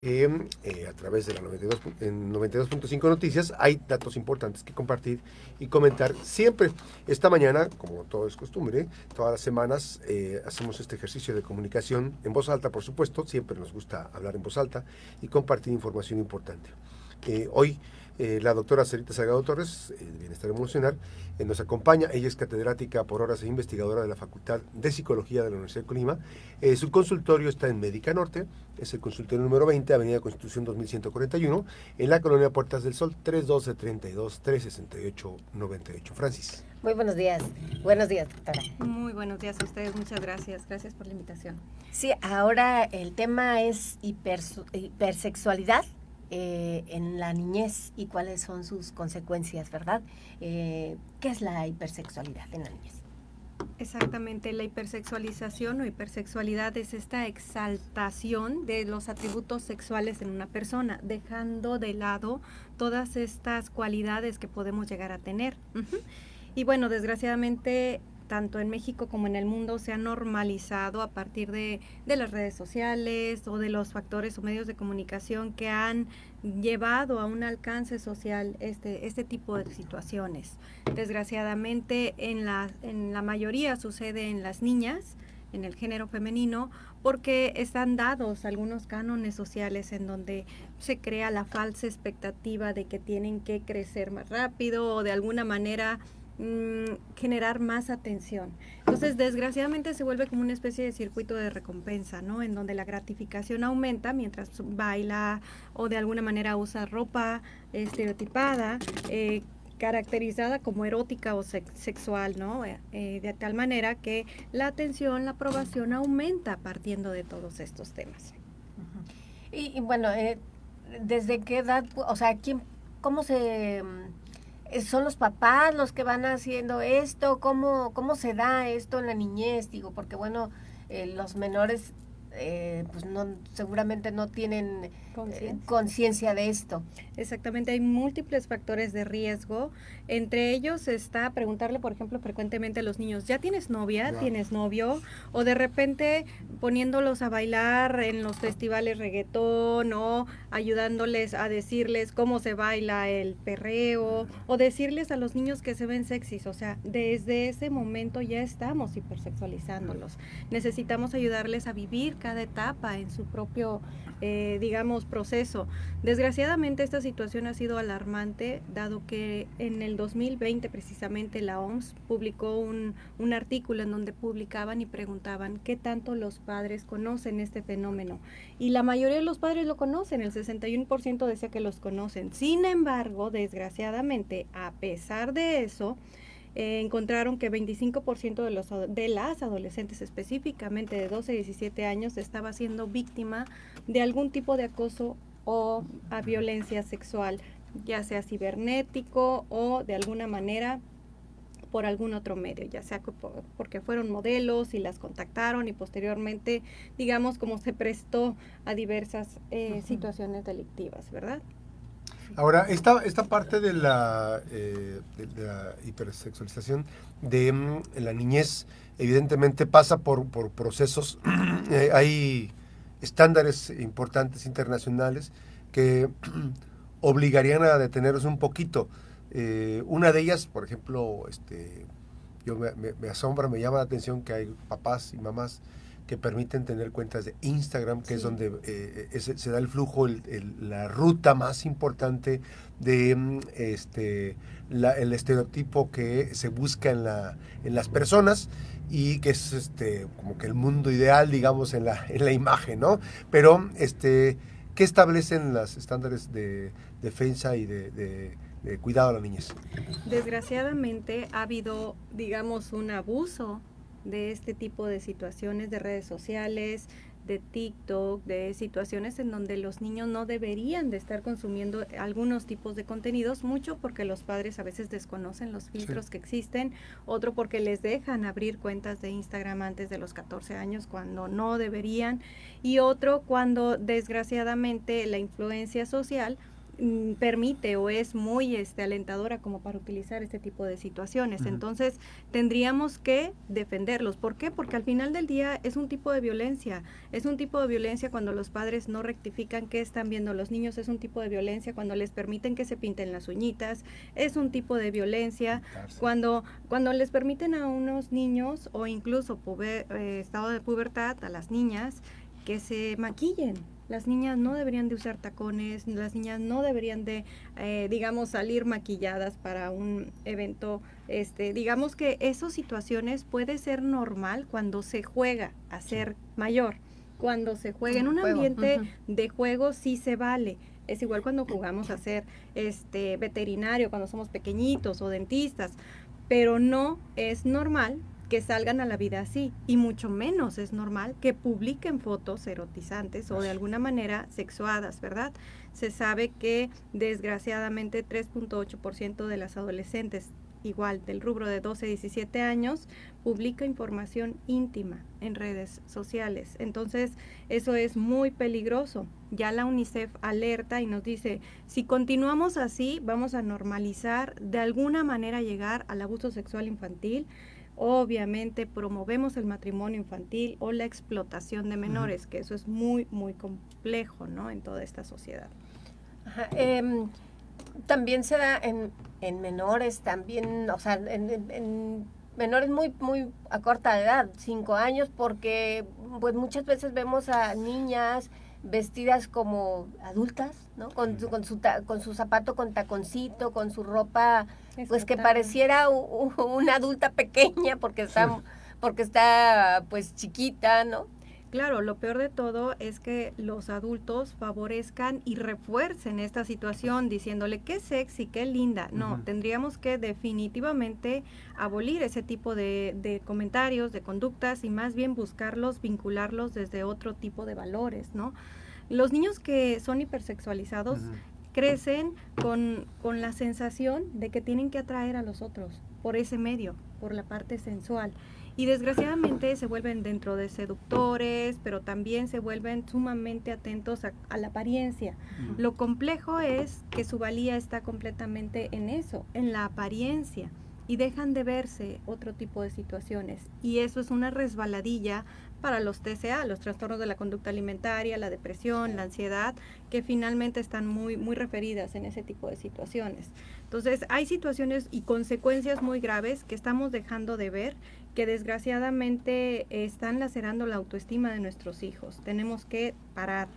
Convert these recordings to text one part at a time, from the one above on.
A través de la 92.5 Noticias hay datos importantes que compartir y comentar siempre. Esta mañana, como todo es costumbre, todas las semanas hacemos este ejercicio de comunicación en voz alta, por supuesto, siempre nos gusta hablar en voz alta y compartir información importante. Hoy la doctora Sarita Salgado Torres, de Bienestar Emocional, nos acompaña. Ella es catedrática por horas e investigadora de la Facultad de Psicología de la Universidad de Colima. Su consultorio está en Médica Norte, es el consultorio número 20, Avenida Constitución 2141, en la colonia Puertas del Sol, 312-32-368-98. Francis. Muy buenos días. Buenos días, doctora. Muy buenos días a ustedes, muchas gracias. Gracias por la invitación. Sí, ahora el tema es hipersexualidad en la niñez y cuáles son sus consecuencias, ¿verdad? ¿Qué es la hipersexualidad en la niñez? Exactamente, la hipersexualización o hipersexualidad es esta exaltación de los atributos sexuales en una persona, dejando de lado todas estas cualidades que podemos llegar a tener. Y bueno, desgraciadamente, tanto en México como en el mundo se ha normalizado a partir de las redes sociales o de los factores o medios de comunicación que han llevado a un alcance social este tipo de situaciones. Desgraciadamente en la mayoría sucede en las niñas, en el género femenino, porque están dados algunos cánones sociales en donde se crea la falsa expectativa de que tienen que crecer más rápido o de alguna manera generar más atención. Entonces, desgraciadamente se vuelve como una especie de circuito de recompensa, ¿no? En donde la gratificación aumenta mientras baila o de alguna manera usa ropa estereotipada, caracterizada como erótica o sexual, ¿no? De tal manera que la atención, la aprobación aumenta partiendo de todos estos temas. Y bueno, ¿desde qué edad, o sea, cómo son los papás los que van haciendo esto? ¿Cómo se da esto en la niñez? Digo, porque bueno, los menores pues seguramente no tienen conciencia de esto. Exactamente, hay múltiples factores de riesgo. Entre ellos está preguntarle, por ejemplo, frecuentemente a los niños, ¿ya tienes novia? No. ¿Tienes novio? O de repente poniéndolos a bailar en los festivales reggaetón o ayudándoles a decirles cómo se baila el perreo o decirles a los niños que se ven sexys. O sea, desde ese momento ya estamos hipersexualizándolos. Necesitamos ayudarles a vivir cada etapa en su propio, digamos, proceso. Desgraciadamente esta situación ha sido alarmante, dado que en el 2020 precisamente la OMS publicó un artículo en donde publicaban y preguntaban qué tanto los padres conocen este fenómeno. Y la mayoría de los padres lo conocen, el 61% decía que los conocen. Sin embargo, desgraciadamente, a pesar de eso, encontraron que 25% de las adolescentes, específicamente de 12 a 17 años, estaba siendo víctima de algún tipo de acoso o a violencia sexual, ya sea cibernético o de alguna manera por algún otro medio, ya sea porque fueron modelos y las contactaron y posteriormente, digamos, como se prestó a diversas situaciones delictivas, ¿verdad? Ahora, esta parte de la hipersexualización de la niñez, evidentemente pasa por procesos. Hay estándares importantes internacionales que obligarían a detenerse un poquito. Una de ellas, por ejemplo, yo me asombra, me llama la atención que hay papás y mamás que permiten tener cuentas de Instagram, que sí, es donde se da el flujo, la ruta más importante de el estereotipo que se busca en las personas y que es como que el mundo ideal, digamos, en la imagen, ¿no? Pero, ¿qué establecen los estándares de defensa y de cuidado a la niñez? Desgraciadamente ha habido, digamos, un abuso de este tipo de situaciones de redes sociales, de TikTok, de situaciones en donde los niños no deberían de estar consumiendo algunos tipos de contenidos, mucho porque los padres a veces desconocen los filtros sí, que existen, otro porque les dejan abrir cuentas de Instagram antes de los 14 años cuando no deberían, y otro cuando desgraciadamente la influencia social permite o es muy alentadora como para utilizar este tipo de situaciones. Entonces, tendríamos que defenderlos. ¿Por qué? Porque al final del día es un tipo de violencia. Es un tipo de violencia cuando los padres no rectifican qué están viendo los niños. Es un tipo de violencia cuando les permiten que se pinten las uñitas. Es un tipo de violencia cuando les permiten a unos niños o incluso estado de pubertad a las niñas que se maquillen. Las niñas no deberían de usar tacones, las niñas no deberían de, digamos, salir maquilladas para un evento. Digamos que esas situaciones puede ser normal cuando se juega a ser mayor. Cuando se juega en un ambiente de juego sí se vale. Es igual cuando jugamos a ser veterinario, cuando somos pequeñitos o dentistas, pero no es normal que salgan a la vida así, y mucho menos es normal que publiquen fotos erotizantes o de alguna manera sexuadas, ¿verdad? Se sabe que desgraciadamente 3.8% de las adolescentes, igual del rubro de 12 a 17 años, publica información íntima en redes sociales. Entonces, eso es muy peligroso. Ya la UNICEF alerta y nos dice, si continuamos así, vamos a normalizar de alguna manera llegar al abuso sexual infantil. Obviamente promovemos el matrimonio infantil o la explotación de menores, que eso es muy, muy complejo, ¿no? En toda esta sociedad. Ajá, también se da en menores, también, o sea, en menores muy, muy a corta edad, 5 años, porque pues muchas veces vemos a niñas vestidas como adultas, ¿no? Con su zapato con taconcito, con su ropa, pues que pareciera una adulta pequeña porque está pues chiquita, ¿no? Claro, lo peor de todo es que los adultos favorezcan y refuercen esta situación diciéndole qué sexy, qué linda. No, tendríamos que definitivamente abolir ese tipo de comentarios, de conductas y más bien buscarlos, vincularlos desde otro tipo de valores, ¿no? Los niños que son hipersexualizados crecen con la sensación de que tienen que atraer a los otros por ese medio, por la parte sensual. Y desgraciadamente se vuelven dentro de seductores, pero también se vuelven sumamente atentos a la apariencia. Lo complejo es que su valía está completamente en eso, en la apariencia, y dejan de verse otro tipo de situaciones. Y eso es una resbaladilla para los TCA, los trastornos de la conducta alimentaria, la depresión, la ansiedad, que finalmente están muy, muy referidas en ese tipo de situaciones. Entonces, hay situaciones y consecuencias muy graves que estamos dejando de ver, que desgraciadamente están lacerando la autoestima de nuestros hijos. Tenemos que parar.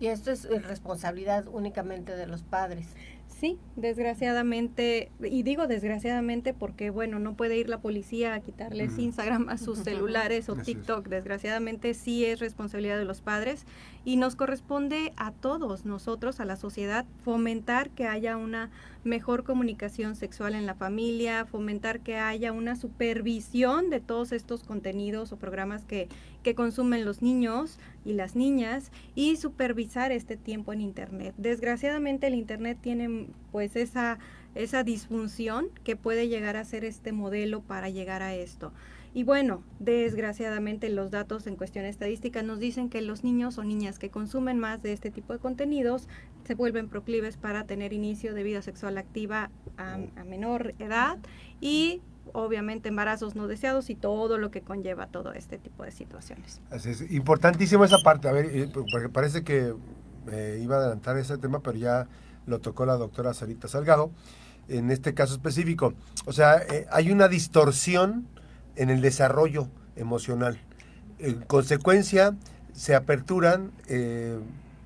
Y esto es responsabilidad únicamente de los padres. Sí, desgraciadamente, y digo desgraciadamente porque, bueno, no puede ir la policía a quitarles Instagram a sus celulares o TikTok. Desgraciadamente sí es responsabilidad de los padres y nos corresponde a todos nosotros, a la sociedad, fomentar que haya una mejor comunicación sexual en la familia, fomentar que haya una supervisión de todos estos contenidos o programas que consumen los niños y las niñas y supervisar este tiempo en Internet. Desgraciadamente el Internet tiene pues esa disfunción que puede llegar a ser este modelo para llegar a esto. Y bueno, desgraciadamente los datos en cuestión estadística nos dicen que los niños o niñas que consumen más de este tipo de contenidos se vuelven proclives para tener inicio de vida sexual activa a menor edad y obviamente embarazos no deseados y todo lo que conlleva todo este tipo de situaciones. Así es, importantísimo esa parte, a ver, porque parece que iba a adelantar ese tema, pero ya lo tocó la doctora Sarita Salgado, en este caso específico. O sea, hay una distorsión en el desarrollo emocional. En consecuencia, se aperturan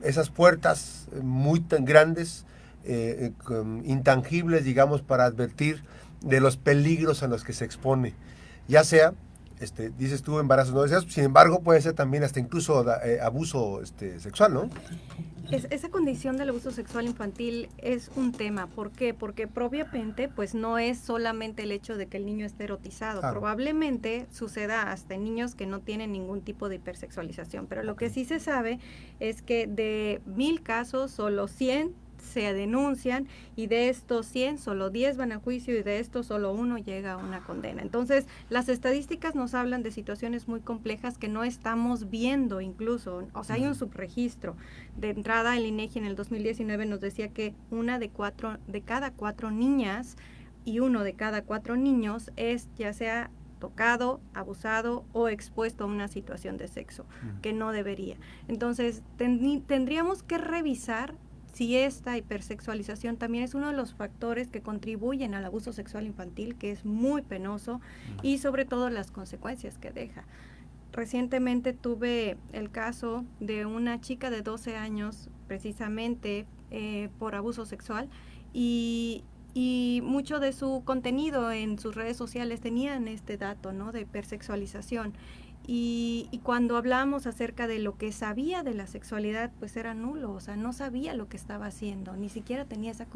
esas puertas muy tan grandes, intangibles, digamos, para advertir de los peligros a los que se expone, ya sea, dices tú, embarazos no deseados, sin embargo puede ser también hasta incluso abuso sexual, ¿no? Esa condición del abuso sexual infantil es un tema. ¿Por qué? Porque propiamente pues no es solamente el hecho de que el niño esté erotizado. Claro. Probablemente suceda hasta en niños que no tienen ningún tipo de hipersexualización. Pero lo que sí se sabe es que de 1000 casos, solo 100 se denuncian y de estos 100, solo 10 van a juicio y de estos solo 1 llega a una condena. Entonces, las estadísticas nos hablan de situaciones muy complejas que no estamos viendo incluso, o sea, hay un subregistro. De entrada, el INEGI en el 2019 nos decía que 1 de cada 4 niñas y 1 de cada 4 niños es ya sea tocado, abusado o expuesto a una situación de sexo que no debería. Entonces, tendríamos que revisar si esta hipersexualización también es uno de los factores que contribuyen al abuso sexual infantil, que es muy penoso, y sobre todo las consecuencias que deja. Recientemente tuve el caso de una chica de 12 años, precisamente por abuso sexual, y mucho de su contenido en sus redes sociales tenían este dato, ¿no?, de hipersexualización. Y cuando hablamos acerca de lo que sabía de la sexualidad, pues era nulo, o sea, no sabía lo que estaba haciendo, ni siquiera tenía esa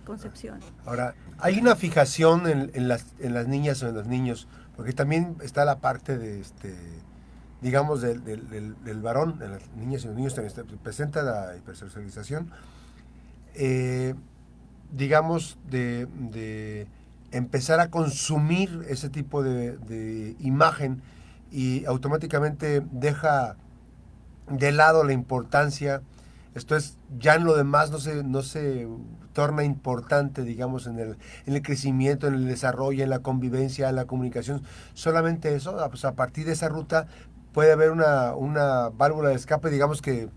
concepción. Ahora, hay una fijación en las niñas o en los niños, porque también está la parte de, digamos, del varón, en las niñas y los niños también presenta la hipersexualización, digamos, de empezar a consumir ese tipo de imagen y automáticamente deja de lado la importancia. Esto es, ya en lo demás no se torna importante, digamos, en el crecimiento, en el desarrollo, en la convivencia, en la comunicación. Solamente eso, pues a partir de esa ruta puede haber una válvula de escape, digamos, que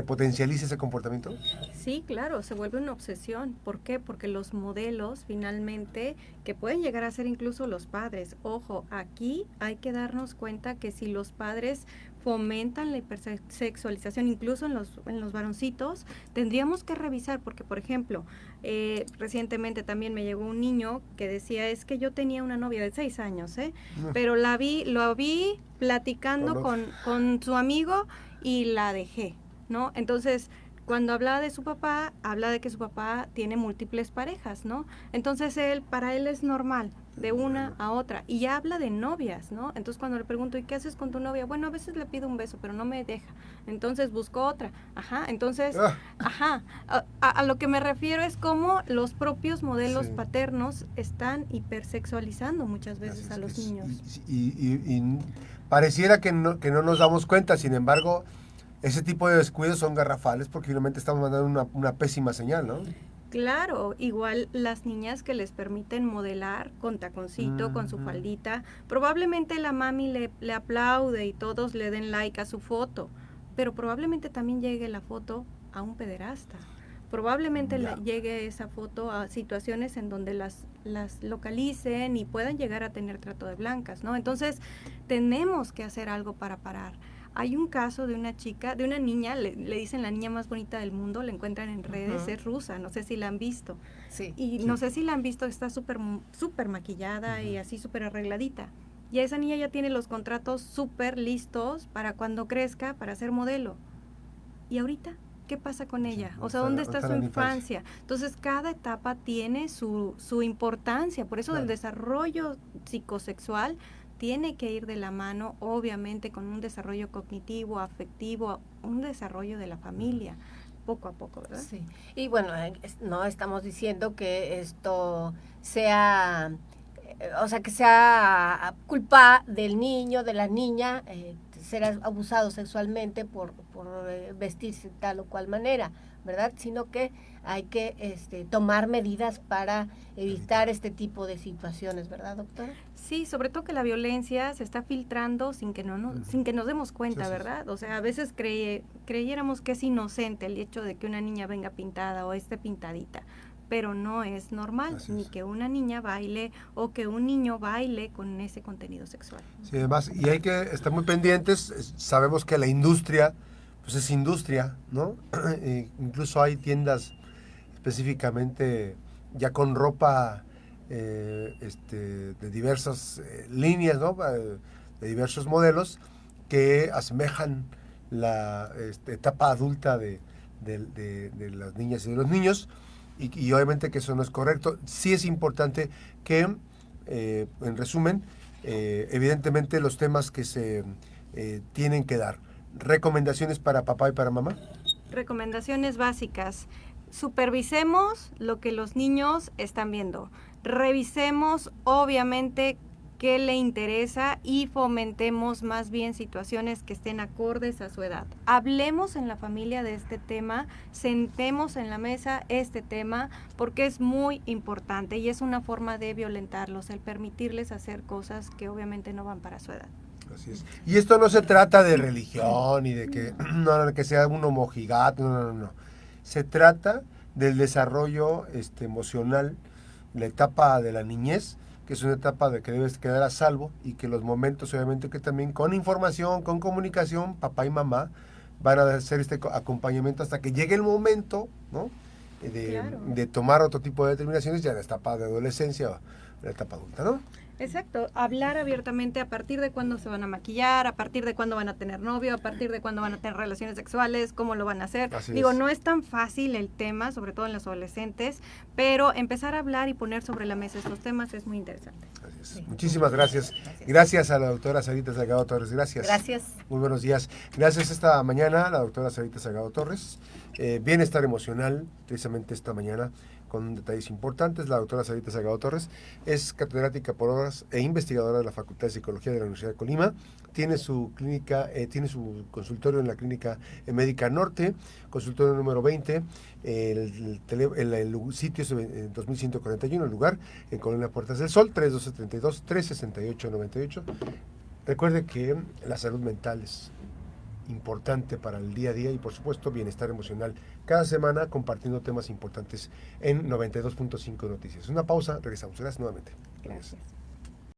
potencialice ese comportamiento. Sí, claro, se vuelve una obsesión. ¿Por qué? Porque los modelos, finalmente, que pueden llegar a ser incluso los padres. Ojo, aquí hay que darnos cuenta que si los padres fomentan la hipersexualización, incluso en los varoncitos, tendríamos que revisar, porque, por ejemplo, recientemente también me llegó un niño que decía, es que yo tenía una novia de 6 años, pero lo vi platicando con su amigo y la dejé, ¿no? Entonces, cuando habla de su papá, habla de que su papá tiene múltiples parejas, ¿no? Entonces, para él es normal, de una a otra, y ya habla de novias, ¿no? Entonces, cuando le pregunto, ¿y qué haces con tu novia? Bueno, a veces le pido un beso, pero no me deja. Entonces, busco otra. Entonces, a lo que me refiero es cómo los propios modelos paternos están hipersexualizando muchas veces a los niños. Y pareciera que no nos damos cuenta, sin embargo, ese tipo de descuidos son garrafales porque finalmente estamos mandando una pésima señal, ¿no? Claro, igual las niñas que les permiten modelar con taconcito, con su faldita, probablemente la mami le aplaude y todos le den like a su foto, pero probablemente también llegue la foto a un pederasta. Probablemente le llegue esa foto a situaciones en donde las localicen y puedan llegar a tener trato de blancas, ¿no? Entonces, tenemos que hacer algo para parar. Hay un caso de una chica, de una niña, le dicen la niña más bonita del mundo, la encuentran en redes, es rusa, no sé si la han visto. Sí. Y no sé si la han visto, está súper maquillada y así súper arregladita. Y esa niña ya tiene los contratos súper listos para cuando crezca, para ser modelo. ¿Y ahorita qué pasa con ella? O sea, ¿dónde está su infancia? Entonces, cada etapa tiene su importancia. Por eso el desarrollo psicosexual tiene que ir de la mano, obviamente, con un desarrollo cognitivo, afectivo, un desarrollo de la familia, poco a poco, ¿verdad? Sí. Y bueno, no estamos diciendo que esto sea, que sea culpa del niño, de la niña, ser abusado sexualmente por vestirse de tal o cual manera, ¿verdad? Sino que hay que tomar medidas para evitar este tipo de situaciones, ¿verdad, doctora? Sí, sobre todo que la violencia se está filtrando sin que nos demos cuenta, ¿verdad? O sea, a veces creyéramos que es inocente el hecho de que una niña venga pintada o esté pintadita, pero no es normal, ni que una niña baile o que un niño baile con ese contenido sexual. Sí, además, y hay que estar muy pendientes. Sabemos que la industria, pues es industria, ¿no? Incluso hay tiendas específicamente ya con ropa de diversas líneas, ¿no? De diversos modelos que asemejan la etapa adulta de las niñas y de los niños, y obviamente que eso no es correcto. Sí es importante que, en resumen, evidentemente los temas que se tienen que dar. ¿Recomendaciones para papá y para mamá? Recomendaciones básicas. supervisemos lo que los niños están viendo. Revisemos, obviamente, qué le interesa y fomentemos más bien situaciones que estén acordes a su edad. Hablemos en la familia de este tema, sentemos en la mesa este tema, porque es muy importante y es una forma de violentarlos, el permitirles hacer cosas que obviamente no van para su edad. Así es. Y esto no se trata de religión y de que, no, que sea un mojigato, no. Se trata del desarrollo emocional, la etapa de la niñez, que es una etapa de que debes quedar a salvo y que los momentos obviamente que también con información, con comunicación, papá y mamá van a hacer este acompañamiento hasta que llegue el momento, ¿no? de tomar otro tipo de determinaciones ya en la etapa de adolescencia o en la etapa adulta, ¿no? Exacto, hablar abiertamente a partir de cuándo se van a maquillar, a partir de cuándo van a tener novio, a partir de cuándo van a tener relaciones sexuales, cómo lo van a hacer. Digo, no es tan fácil el tema, sobre todo en los adolescentes, pero empezar a hablar y poner sobre la mesa estos temas es muy interesante. Así es. Sí. Muchísimas gracias. Gracias a la doctora Sarita Salgado Torres. Gracias. Gracias. Muy buenos días. Gracias esta mañana a la doctora Sarita Salgado Torres. Bienestar emocional, precisamente esta mañana, con detalles importantes. La doctora Sarita Salgado Torres es catedrática por horas e investigadora de la Facultad de Psicología de la Universidad de Colima. Tiene su clínica, tiene su consultorio en la Clínica Médica Norte, consultorio número 20. El sitio es 2141, el lugar en Colonia Puertas del Sol, 3232-368-98. Recuerde que la salud mental es importante para el día a día y por supuesto bienestar emocional. Cada semana compartiendo temas importantes en 92.5 Noticias. Una pausa, regresamos. Gracias nuevamente. Gracias.